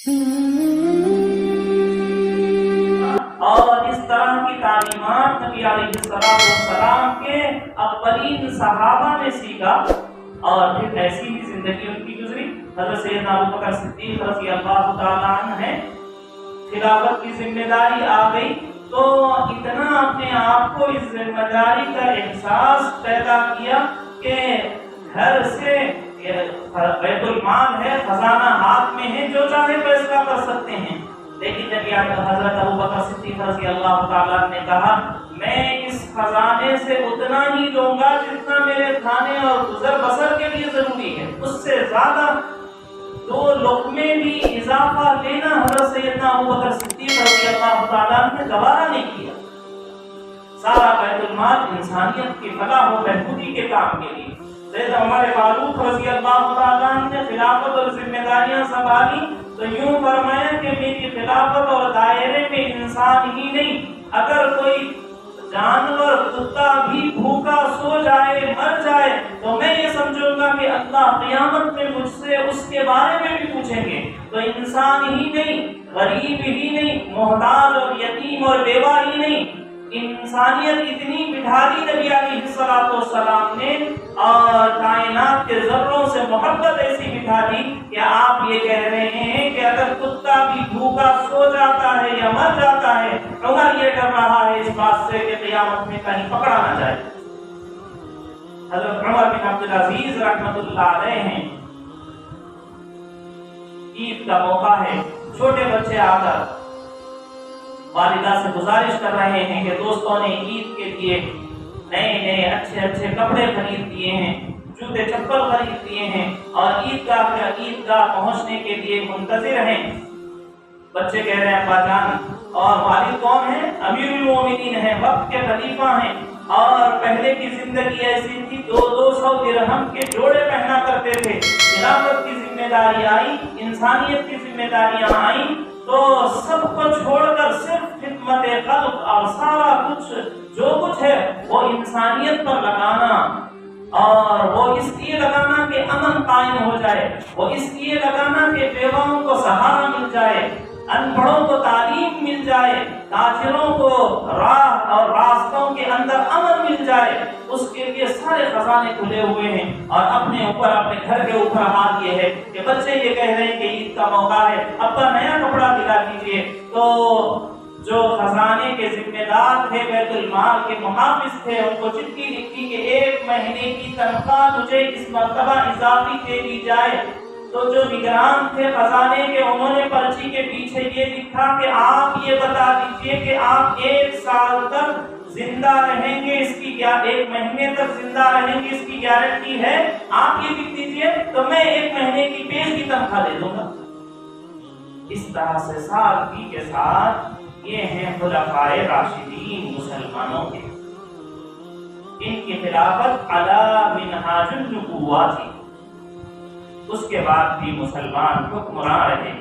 اور اس طرح کی تعلیمات نبی علیہ السلام کے اولین صحابہ نے سیکھا، اور پھر ایسی بھی زندگی ان کی گزری۔ حضرت سیدنا ابوبکر صدیق رضی اللہ تعالیٰ عنہ ہے، خلافت کی ذمہ داری آ گئی تو اتنا اپنے آپ کو اس ذمہ داری کا احساس پیدا کیا کہ گھر سے بیت المال ہے، خزانہ ہاتھ میں ہے، جو چاہے فیصلہ کر سکتے ہیں، لیکن جب حضرت ابوبکر صدیق رضی اللہ تعالیٰ نے کہا میں اس خزانے سے اتنا ہی دوں گا جتنا میرے کھانے اور گزر بسر کے لیے ضروری ہے، اس سے زیادہ 2 لقمے بھی اضافہ لینا حضرت سیدنا ابوبکر صدیق رضی اللہ تعالیٰ نے گوارا نہیں کیا۔ سارا بیت المال انسانیت کی فلاح و بہبودی کے کام کے لیے۔ سیدنا عمر فاروق رضی اللہ تعالیٰ نے خلافت اور ذمہ داریاں سنبھالی تو یوں فرمایا کہ میری خلافت اور دائرے میں انسان ہی نہیں، اگر کوئی جانور کتا بھی بھوکا سو جائے مر جائے تو میں یہ سمجھوں گا کہ اللہ قیامت میں مجھ سے اس کے بارے میں بھی پوچھیں گے۔ تو انسان ہی نہیں، غریب ہی نہیں، محتاج اور یتیم اور بیوہ ہی نہیں، انسانیت اتنی بٹھا دی نبی علیہ السلام نے، اور کائنات کے ذروں سے محبت ایسی بٹھا دی کہ آپ یہ کہہ رہے ہیں کہ اگر کتا بھی بھوکا سو جاتا ہے یا مر جاتا ہے، عمر یہ ڈر رہا ہے اس بات سے کہ قیامت میں کہیں پکڑا نہ جائے۔ حضرت عمر بن عبدالعزیز رحمۃ اللہ علیہ ہیں، عید کا موقع ہے، چھوٹے بچے آ کر والدہ سے گزارش کر رہے ہیں کہ دوستوں نے عید کے لیے نئے اچھے کپڑے خرید دیے ہیں، جوتے چپل خرید دیے ہیں، اور عید گاہ پہنچنے کے لیے منتظر ہیں۔ بچے کہہ رہے ہیں ابا جان، اور والد کون ہیں؟ امیر المومنین ہیں، وقت کے خلیفہ ہیں، اور پہلے کی زندگی ایسی تھی 200 درہم کے جوڑے پہنا کرتے تھے، خلافت کی ذمہ داری آئی، انسانیت کی ذمہ داریاں آئیں تو سب کو چھوڑ کر صرف خدمت خلق اور سارا کچھ جو کچھ ہے وہ انسانیت پر لگانا، اور وہ اس لیے لگانا کہ امن قائم ہو جائے، وہ اس لیے لگانا کہ بیواؤں کو سہارا مل جائے، ان پڑھوں کو تعلیم مل جائے، تاجروں کو راہ اور راستوں کے اندر امن مل جائے، اس کے لیے سارے خزانے کھلے ہوئے ہیں۔ اور اپنے اوپر، اپنے گھر کے اوپر حال یہ ہے کہ بچے یہ کہہ رہے ہیں کہ عید کا موقع ہے، ابا نیا کپڑا دلا دیجیے، تو جو خزانے کے ذمہ دار تھے، بیت المال کے محافظ تھے، ان کو چٹھی لکھی کہ 1 مہینے کی تنخواہ مجھے اس مرتبہ اضافی دے دی جائے۔ تو جو نگران تھے خزانے کے، انہوں نے پرچی کے پیچھے یہ لکھا کہ آپ یہ بتا دیجئے کہ آپ 1 سال تک زندہ رہیں گے، اس کی 1 مہینے تک زندہ رہیں گے، اس کی گارنٹی ہے، آپ یہ لکھ دیجئے تو میں 1 مہینے کی پیش کی تنخواہ دے دوں گا۔ اس طرح سے سادگی کے ساتھ یہ ہیں خلفائے راشدین مسلمانوں کے، ان کی خلافت علی منہاج النبوہ تھی، اس کے بعد بھی مسلمان حکمراں رہے۔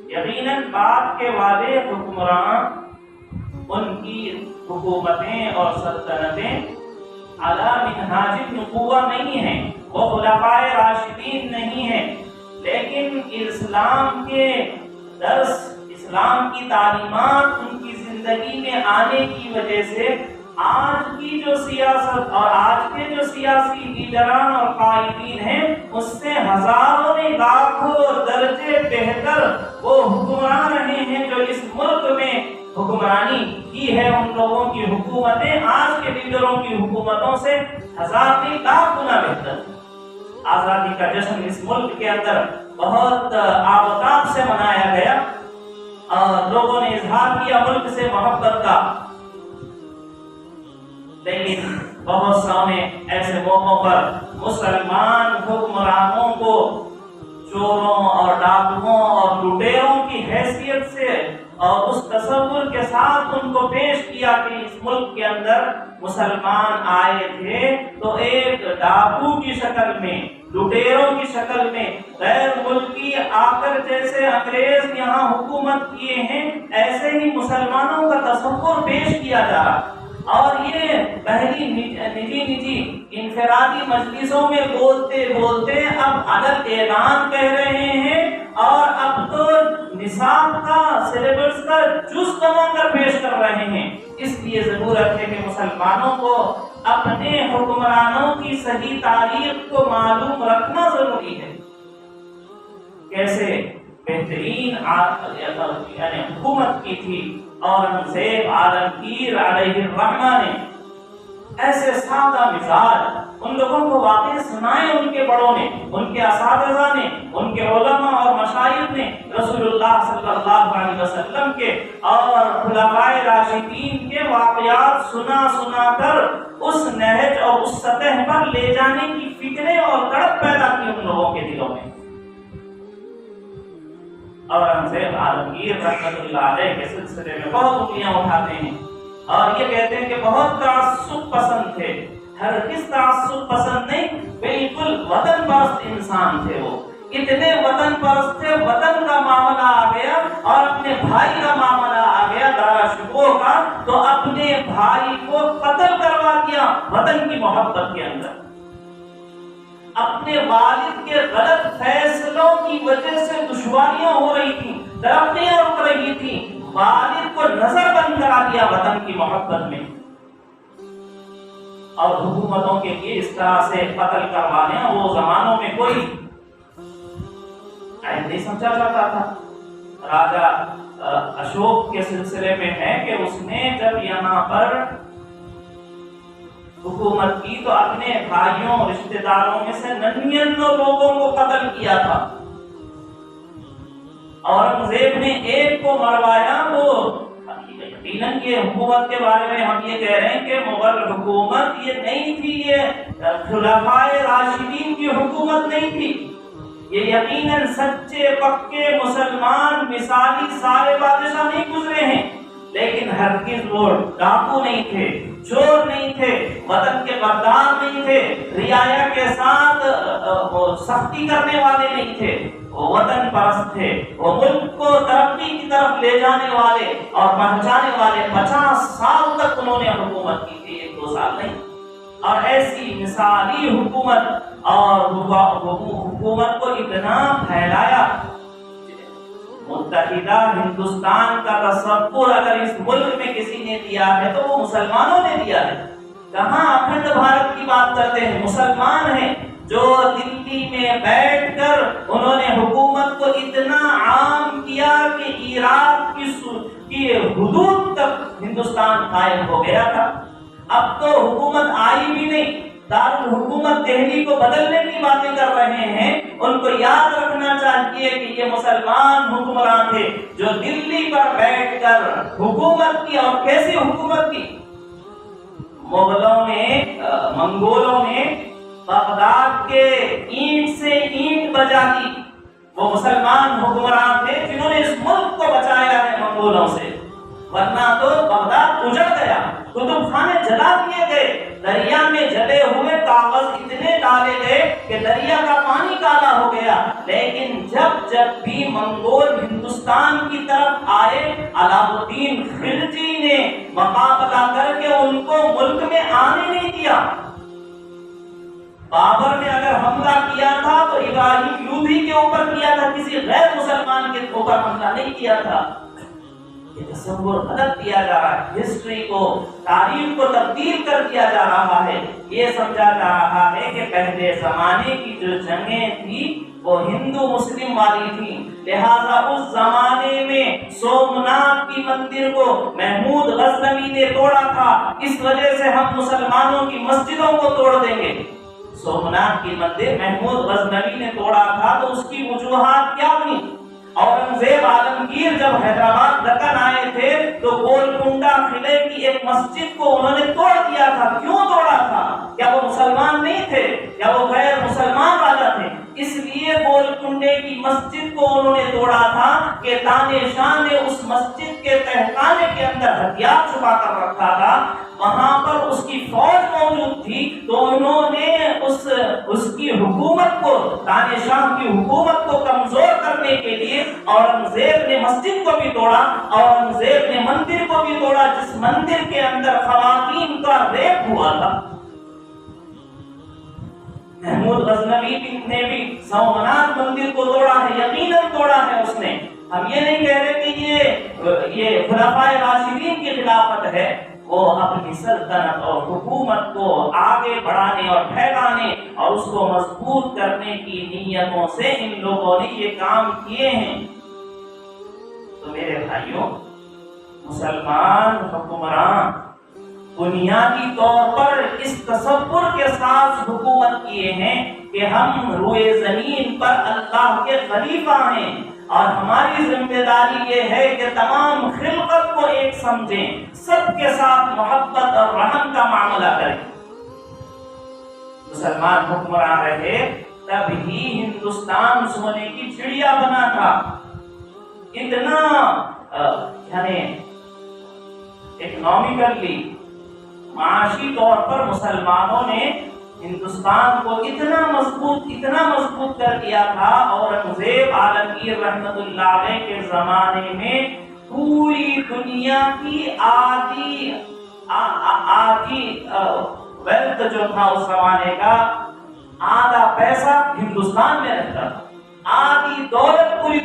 یقیناً بعد کے والے حکمراں، ان کی حکومتیں اور سلطنتیں علی منہاج النبوہ نہیں ہیں، وہ خلفائے راشدین نہیں ہیں، لیکن اسلام کے درس، اسلام کی تعلیمات ان کی زندگی میں آنے کی وجہ سے آج کی جو سیاست اور آج کے جو سیاسی لیڈران اور قائدین ہیں، اس سے ہزاروں نے لاکھوں درجے بہتر وہ حکمران رہے ہیں جو اس ملک میں حکمرانی کی ہے۔ ان لوگوں کی حکومتیں آج کے لیڈروں کی حکومتوں سے ہزار نہیں لاکھ گنا بہتر۔ آزادی کا جشن اس ملک کے اندر بہت آب و تاب سے منایا گیا، اور لوگوں نے اظہار کیا ملک سے محبت کا، لیکن بہت سامنے ایسے موقعوں پر مسلمان حکمرانوں کو چوروں اور ڈاکوؤں اور لٹیروں کی حیثیت سے اور اس تصور کے ساتھ ان کو پیش کیا کہ اس ملک کے اندر مسلمان آئے تھے تو ایک ڈاکو کی شکل میں، لٹیروں کی شکل میں، غیر ملکی آ کر جیسے انگریز یہاں حکومت کیے ہیں ایسے ہی مسلمانوں کا تصور پیش کیا جا رہا، اور یہ پہلی نجی انفرادی مجلسوں میں بولتے بولتے اب عدل اعلان کہہ رہے ہیں، اور اب تو سلیبس کا جز بنا کر پیش کر رہے ہیں۔ اس لیے ضرورت ہے کہ مسلمانوں کو اپنے حکمرانوں کی صحیح تاریخ کو معلوم رکھنا ضروری ہے۔ کیسے بہترین یعنی حکومت کی تھی اورنگزیب عالمگیر علیہ الرحمہ نے، ایسے سادہ مزاج ان لوگوں کو واقعی سنائے، ان کے بڑوں نے، ان کے اساتذہ نے، ان کے علماء اور مشائخ نے رسول اللہ صلی اللہ علیہ وسلم کے اور خلفائے راشدین کے واقعات سنا کر اس نہج اور اس سطح پر لے جانے کی فکریں اور تڑپ پیدا کی ان لوگوں کے دلوں میں۔ اورنگزیب عالمگیر رحمۃ اللہ علیہ کے سلسلے میں بہت انگلیاں اٹھاتے ہیں اور یہ کہتے ہیں کہ بہت تعصب پسند تھے۔ ہرگز تعصب پسند نہیں، بالکل وطن پرست انسان تھے۔ وہ اتنے وطن پرست تھے، وطن کا معاملہ آ گیا اور اپنے بھائی کا معاملہ آ گیا دارا شکوہ کا، تو اپنے بھائی کو قتل کروا دیا وطن کی محبت کے اندر۔ اپنے والد کے غلط فیصلوں کی وجہ سے دشواریاں ہو رہی تھیں، ترقیاں رک رہی تھیں، والد کو نظر بند کرا دیا وطن کی محبت میں۔ اور حکومتوں کے لیے اس طرح سے قتل کروانے وہ زمانوں میں کوئی عیب نہیں سمجھا جاتا تھا۔ راجا اشوک کے سلسلے میں ہے کہ اس نے جب یہاں پر حکومت کی تو اپنے بھائیوں رشتہ داروں میں سے 99 لوگوں کو قتل کیا تھا۔ اورنگزیب نے ایک کو مروایا۔ وہ یقیناً یہ حکومت کے بارے میں ہم یہ کہہ رہے ہیں کہ مغل حکومت یہ نہیں تھی، یہ خلفائے راشدین کی حکومت نہیں تھی۔ یہ یقیناً سچے پکے مسلمان مثالی سارے بادشاہ نہیں گزرے ہیں، لیکن ہرگز وہ ڈاکو نہیں تھے، چور نہیں تھے، وطن کے غدار نہیں تھے، رعایا کے ساتھ سختی کرنے والے نہیں تھے، وہ وطن پرست تھے، وہ ملک کو ترقی کی طرف لے جانے والے اور پہنچانے والے۔ 50 سال تک انہوں نے حکومت کی تھی، 1-2 سال نہیں۔ اور ایسی مثالی حکومت اور حکومت کو اتنا پھیلایا، متحدہ ہندوستان کا تصور اگر اس ملک میں کسی نے دیا ہے تو وہ مسلمانوں نے دیا ہے۔ کہاں اکھنڈ بھارت کی بات کرتے ہیں، مسلمان ہیں جو دلی میں بیٹھ کر انہوں نے حکومت کو اتنا عام کیا کہ عراق کی حدود تک ہندوستان قائم ہو گیا تھا۔ اب تو حکومت آئی بھی نہیں، دارالحکومت دہلی کو بدلنے کی باتیں کر رہے ہیں۔ ان کو یاد رکھنا چاہیے کہ یہ مسلمان حکمران تھے جو دلی پر بیٹھ کر حکومت کی، اور کیسی حکومت کی؟ منگولوں نے بغداد کے اینٹ سے اینٹ بجا دی۔ وہ مسلمان حکمران تھے جنہوں نے اس ملک کو بچایا ہے منگولوں سے، ورنہ تو بغداد اجڑ گیا، کتب خانے جلا دیے گئے، دریا میں جلے ہوئے کاغذ اتنے ڈالے گئے کہ دریا کا پانی کالا ہو گیا۔ لیکن جب بھی منگول ہندوستان کی طرف آئے، علاؤ الدین خلجی نے مقابلہ کر کے ان کو ملک میں آنے نہیں دیا۔ بابر نے اگر حملہ کیا تھا تو ابراہیم لودھی کے اوپر کیا تھا، کسی غیر مسلمان کے اوپر حملہ نہیں کیا تھا۔ یہ تصور غلط دیا جا رہا ہے، ہسٹری کو، تاریخ کو تبدیل کر دیا جا رہا ہے۔ یہ سمجھا جا رہا ہے کہ پہلے زمانے کی جو جنگیں تھی وہ ہندو مسلم والی تھی، لہذا اس زمانے میں سومنات کی مندر کو محمود غزنوی نے توڑا تھا، اس وجہ سے ہم مسلمانوں کی مسجدوں کو توڑ دیں گے۔ سومنات کی مندر محمود غزنوی نے توڑا تھا تو اس کی وجوہات کیا تھی؟ اورنگزیب عالمگیر جب حیدرآباد دکن آئے تھے تو گولکنڈہ قلعے کی ایک مسجد کو انہوں نے توڑ دیا تھا۔ کیوں توڑا تھا؟ کیا وہ مسلمان نہیں تھے؟ کیا وہ غیر مسلمان راجا تھے؟ اس لیے گولکنڈے کی مسجد کو انہوں نے توڑا تھا کہ تانے شاہ نے اس مسجد کے تہخانے کے اندر ہتھیار چھپا کر رکھا تھا، وہاں پر اس کی فوج موجود تھی، تو انہوں نے اس کی حکومت کو، تانے شاہ کی حکومت کو کمزور کرنے کے لیے اورنگزیب نے مسجد کو بھی توڑا، اورنگزیب نے مندر کو بھی توڑا جس مندر کے اندر خواتین کا ریپ ہوا تھا۔ محمود غزنوی نے بھی سومنات مندر کو توڑا ہے، یقیناً توڑا ہے اس نے۔ ہم یہ نہیں کہہ رہے کہ یہ یہ خلفائے راشدین کی خلافت ہے، وہ اپنی سلطنت اور حکومت کو آگے بڑھانے اور پھیلانے اور اس کو مضبوط کرنے کی نیتوں سے ان لوگوں نے یہ کام کیے ہیں۔ تو میرے بھائیوں، مسلمان حکمران بنیادی طور پر اس تصور کے ساتھ حکومت کیے ہیں کہ ہم روئے زمین پر اللہ کے خلیفہ ہیں اور ہماری ذمہ داری یہ ہے کہ تمام خلقت کو ایک سمجھیں، سب کے ساتھ محبت اور رحم کا معاملہ کریں۔ مسلمان حکمران رہے تب ہی ہندوستان سونے کی چڑیا بنا تھا۔ اتنا یعنی اکنامکلی معاشی طور پر مسلمانوں نے ہندوستان کو اتنا مضبوط کر دیا تھا۔ اورنگزیب عالمگیر رحمت اللہ علیہ کے زمانے میں پوری دنیا کی آدھی ویلتھ جو تھا اس زمانے کا، آدھا پیسہ ہندوستان میں رہتا تھا، آدھی دولت پوری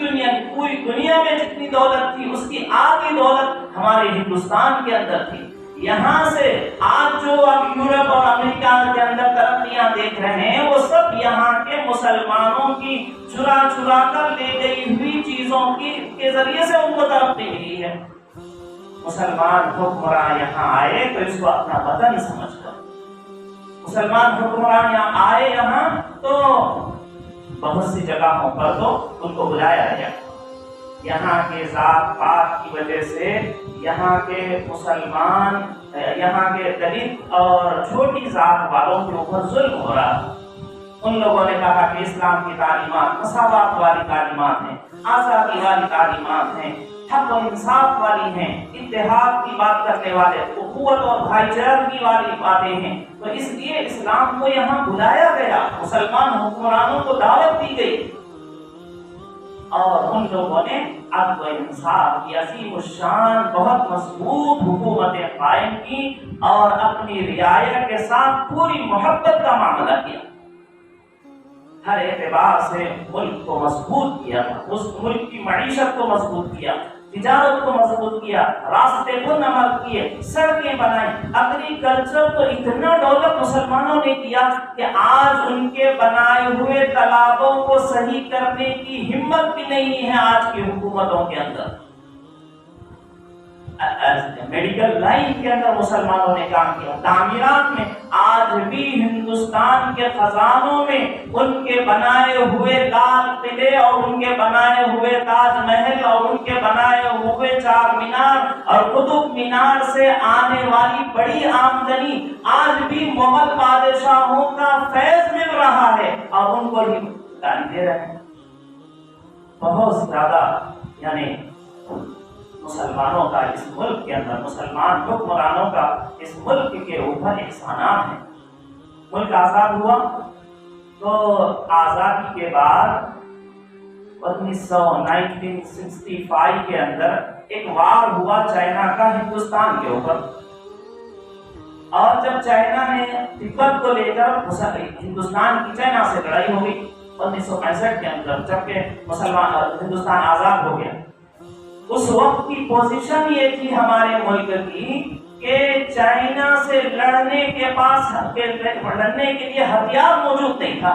دنیا میں جتنی دولت تھی اس کی آدھی دولت ہمارے ہندوستان کے اندر تھی۔ یہاں سے آج جو آپ یورپ اور امریکہ کے اندر ترقیاں دیکھ رہے ہیں وہ سب یہاں کے مسلمانوں کی چرا کر لے گئی ہوئی چیزوں کے ذریعے سے ان کو ترقی ملی ہے۔ مسلمان حکمران یہاں آئے تو اس کو اپنا وطن سمجھ کر، مسلمان حکمران یہاں آئے یہاں تو بہت سی جگہوں پر تو ان کو بلایا گیا، یہاں کے ذات پات کی وجہ سے یہاں کے مسلمان، یہاں کے دلت اور چھوٹی ذات والوں کے اوپر ظلم ہو رہا۔ ان لوگوں نے کہا کہ اسلام کی تعلیمات مساوات والی تعلیمات ہیں، آزادی والی تعلیمات ہیں، حق و انصاف والی ہیں، اتحاد کی بات کرنے والے، اخوت اور بھائی چارگی والی باتیں ہیں، تو اس لیے اسلام کو یہاں بلایا گیا، مسلمان حکمرانوں کو دعوت دی گئی اور ان لوگوں نے عدل و انصاف کی عظیم الشان بہت مضبوط حکومتیں قائم کی اور اپنی رعایا کے ساتھ پوری محبت کا معاملہ کیا، ہر اعتبار سے ملک کو مضبوط کیا، اس ملک کی معیشت کو مضبوط کیا، تجارت کو مضبوط کیا، راستے کو نمر کیے، سڑکیں بنائیں، ایگریکلچر تو اتنا ڈیولپ مسلمانوں نے کیا کہ آج ان کے بنائے ہوئے تالابوں کو صحیح کرنے کی ہمت بھی نہیں ہے آج کی حکومتوں کے اندر۔ میڈیکل لائن کے اندر مسلمانوں نے کام کیا، تعمیرات میں آج بھی ہندوستان کے خزانوں میں ان کے بنائے ہوئے لال قلعے اور ان کے بنائے ہوئے تاج محل اور ان کے بنائے ہوئے چار مینار اور قطب مینار سے آنے والی بڑی آمدنی آج بھی مغل بادشاہوں کا فیض مل رہا ہے اور ان کو ہی گالی دے رہے ہیں۔ بہت زیادہ یعنی مسلمانوں کا اس ملک کے اندر، مسلمان حکمرانوں کا اس ملک کے اوپر احسانات ہیں۔ ملک آزاد ہوا تو آزادی کے بعد 1965 کے اندر ایک وار ہوا چائنا کا ہندوستان کے اوپر، اور جب چائنا نے تبت کو لے کر ہندوستان کی چائنا سے لڑائی ہو گئی 1965 کے اندر، جبکہ ہندوستان آزاد ہو گیا، اس وقت کی پوزیشن یہ تھی ہمارے ملک کی کہ چائنا سے لڑنے کے لیے ہتھیار موجود نہیں تھا۔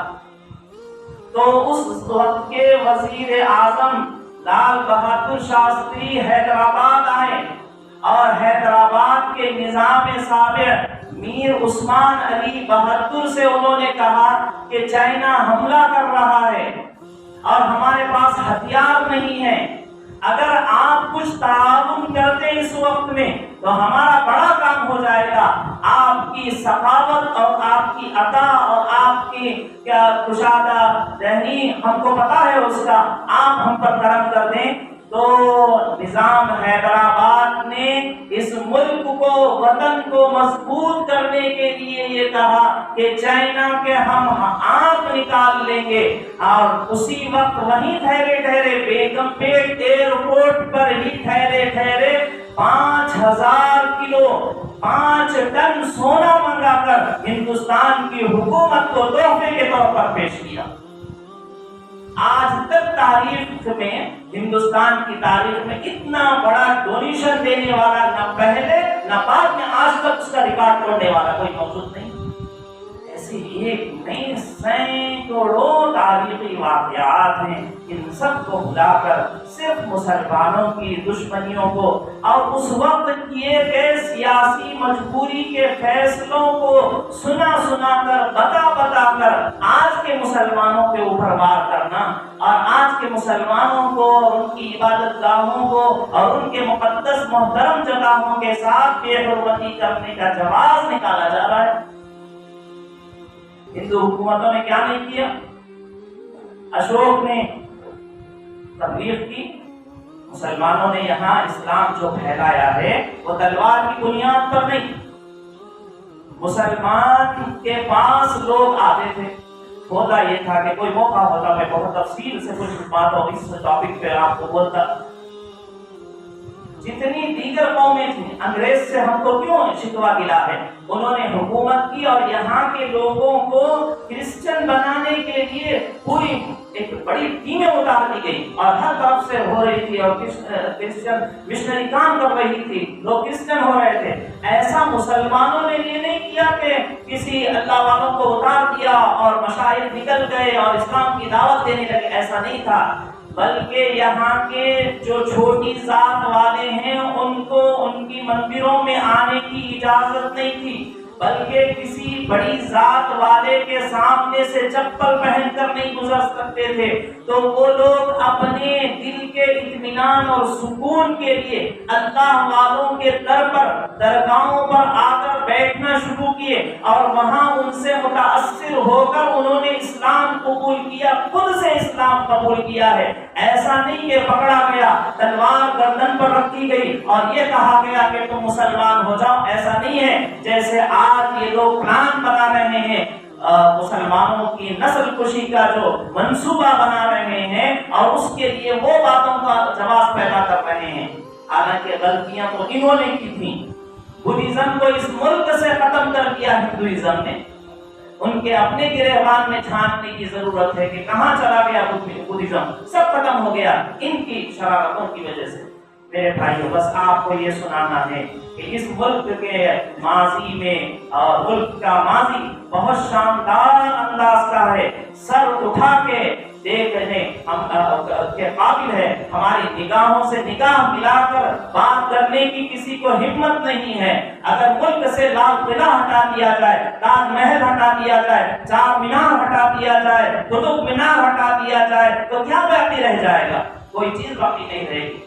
تو اس وقت کے وزیر اعظم لال بہادر شاستری حیدرآباد آئے اور حیدرآباد کے نظام سابق میر عثمان علی بہادر سے انہوں نے کہا کہ چائنا حملہ کر رہا ہے اور ہمارے پاس ہتھیار نہیں ہے، اگر آپ کچھ تعاون کرتے اس وقت میں تو ہمارا بڑا کام ہو جائے گا، آپ کی سخاوت اور آپ کی عطا اور آپ کی کیا کشادہ ذہنی ہم کو پتا ہے اس کا، آپ ہم پر کرم کر دیں۔ تو نظام حیدرآباد نے اس ملک کو، وطن کو مضبوط کرنے کے لیے یہ کہا کہ چائنا کے ہم آنکھ نکال لیں گے، اور اسی وقت وہیں ٹھہرے بیگم پیٹ ایئرپورٹ پر ہی ٹھہرے 5000 کلو 5 ٹن سونا منگا کر ہندوستان کی حکومت کو تحفے کے طور پر پیش کیا۔ آج تک تاریخ میں، ہندوستان کی تاریخ میں اتنا بڑا ڈونیشن دینے والا نہ پہلے نہ بعد میں آج تک اس کا ریکارڈ توڑنے والا کوئی موجود نہیں۔ ایسی ایک نہیں سینکڑوں تاریخی واقعات ہیں، ان سب کو بلا کر صرف مسلمانوں کی دشمنیوں کو اور اس وقت کیے گئے سیاسی مجبوری کے فیصلوں کو سنا کر بتا کر آج کے مسلمانوں کے اوپر وار کرنا اور آج کے مسلمانوں کو ان کی عبادت گاہوں کو اور ان کے مقدس محترم جگہوں کے ساتھ بے حرمتی کرنے کا جواز نکالا جا رہا ہے۔ ہندو حکومتوں نے کیا نہیں کیا؟ اشوک نے تبلیغ کی، مسلمانوں نے یہاں اسلام جو پھیلایا ہے وہ تلوار کی بنیاد پر نہیں، مسلمان کے پاس لوگ آتے تھے، ہوتا یہ تھا کہ کوئی موقع ہوتا میں بہت تفصیل سے کچھ باتوں اس ٹاپک پہ آپ کو بولتا۔ جتنی دیگر قومیں تھیں، انگریز سے ہم کو کیوں شکوہ گلا ہے؟ انہوں نے حکومت کی اور یہاں کے لوگوں کو کرسچن بنانے کے لیے پوری ایک بڑی ٹیمیں اتار دی گئی اور ہر طرف سے ہو رہی تھی اور کرسچن مشنری کام کر رہی تھی، لوگ کرسچن ہو رہے تھے۔ ایسا مسلمانوں نے یہ نہیں کیا کہ کسی اللہ والوں کو اتار دیا اور مشائخ نکل گئے اور اسلام کی دعوت دینے لگے، ایسا نہیں تھا، بلکہ یہاں کے جو چھوٹی ذات والے ہیں ان کو ان کی مندروں میں آنے کی اجازت نہیں تھی، بلکہ کسی بڑی ذات والے کے سامنے سے چپل پہن کر نہیں گزر سکتے تھے، تو وہ لوگ اپنے دل کے اطمینان اور سکون کے لیے اللہ والوں کے در پر درگاہوں پر آ کر بیٹھنا شروع کیے اور وہاں ان سے متاثر ہو کر انہوں نے اسلام قبول کیا، خود سے اسلام قبول کیا ہے۔ ایسا نہیں کہ پکڑا گیا، تلوار گردن پر رکھی گئی اور یہ کہا گیا کہ تم مسلمان ہو جاؤ، ایسا نہیں ہے۔ جیسے آج یہ لوگ پلان بنا رہے ہیں، مسلمانوں کی نسل کشی کا جو منصوبہ بنا رہے ہیں اور اس کے لیے وہ باتوں کا جواز پیدا کر رہے ہیں، حالانکہ غلطیاں تو انہوں نے کی تھیں۔ بدھزم کو اس ملک سے ختم کر دیا ہندوازم نے، ان کے اپنے گریبان میں چھاننے کی ضرورت ہے کہ کہاں چلا گیا بدھزم، سب ختم ہو گیا ان کی شرارتوں کی وجہ سے۔ میرے بھائیو، بس آپ کو یہ سنانا ہے کہ اس ملک کے ماضی میں ملک کا ماضی بہت شاندار انداز کا ہے، سر اٹھا کے دیکھنے کے قابل ہے، ہماری نگاہوں سے نگاہ ملا کر بات کرنے کی کسی کو ہمت نہیں ہے۔ اگر ملک سے لال قلعہ ہٹا دیا جائے، تاج محل ہٹا دیا جائے، چار مینار ہٹا دیا جائے، قطب مینار ہٹا دیا جائے تو کیا باقی رہ جائے گا؟ کوئی چیز باقی نہیں رہے گی۔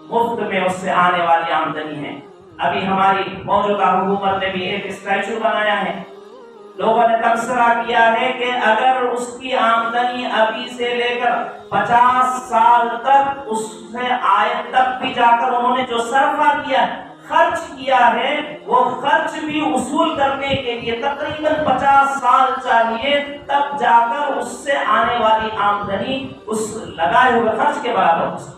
مفت میں اس سے آنے والی آمدنی ہے۔ ابھی ہماری موجودہ حکومت نے بھی ایک اسٹیچو بنایا ہے، لوگوں نے تبصرہ کیا ہے کہ اگر اس کی آمدنی ابھی سے لے کر 50 سال تک اس سے آئے تک بھی جا کر انہوں نے جو صرفہ کیا ہے، خرچ کیا ہے، وہ خرچ بھی وصول کرنے کے لیے تقریباً 50 سال چاہیے، تب جا کر اس سے آنے والی آمدنی اس لگائے ہوئے خرچ کے برابر ہو سکتی۔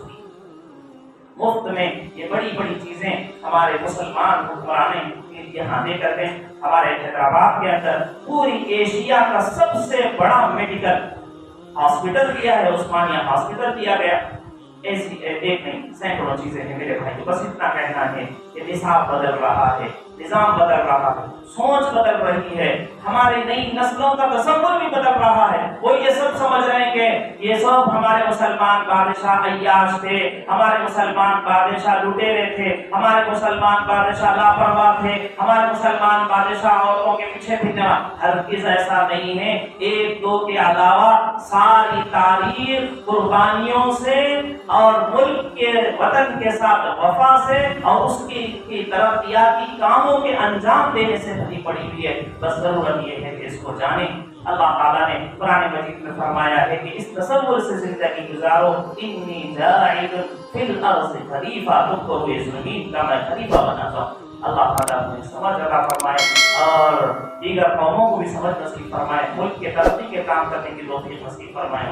مفت میں یہ بڑی بڑی چیزیں ہمارے مسلمان حکمرانے یہاں دے کر ہیں۔ ہمارے حیدرآباد کے اندر پوری ایشیا کا سب سے بڑا میڈیکل ہاسپٹل دیا ہے، عثمانیہ ہاسپٹل دیا گیا۔ ایسی ایک نہیں سینکڑوں چیزیں ہیں میرے بھائی، بس اتنا کہنا ہے کہ نصاب بدل رہا ہے، نظام بدل رہا ہے، سوچ بدل رہی ہے، ہماری نئی نسلوں کا تصور بھی بدل رہا ہے۔ وہ یہ سب سمجھ رہے ہیں کہ یہ سب ہمارے مسلمان بادشاہ عیاش تھے، ہمارے مسلمان بادشاہ لٹیرے تھے، ہمارے مسلمان بادشاہ لاپرواہ تھے، ہمارے مسلمان بادشاہ عورتوں کے پیچھے پھرنے والے۔ ہرگز ایسا نہیں ہے۔ ایک دو کے علاوہ ساری تاریخ قربانیوں سے اور ملک کے وطن کے ساتھ وفا سے اور اس کی ترقیاتی کاموں کے انجام دینے سے بھری پڑی ہوئی ہے۔ بس ضرورت یہ ہے کہ اس کو جانیں۔ اللہ تعالیٰ نے قرآن مجید میں فرمایا ہے کہ اس تصور سے زندگی گزارو، انی جاعل فی الارض خلیفہ، تم کو روئے زمین کا میں خلیفہ بناتا ہوں۔ اللہ تعالیٰ نے سمجھ عطا فرمائے اور دیگر قوموں کو بھی سمجھ نصیب فرمائے، ملک کے ترقی کے کام کرنے کی توفیق نصیب فرمائے۔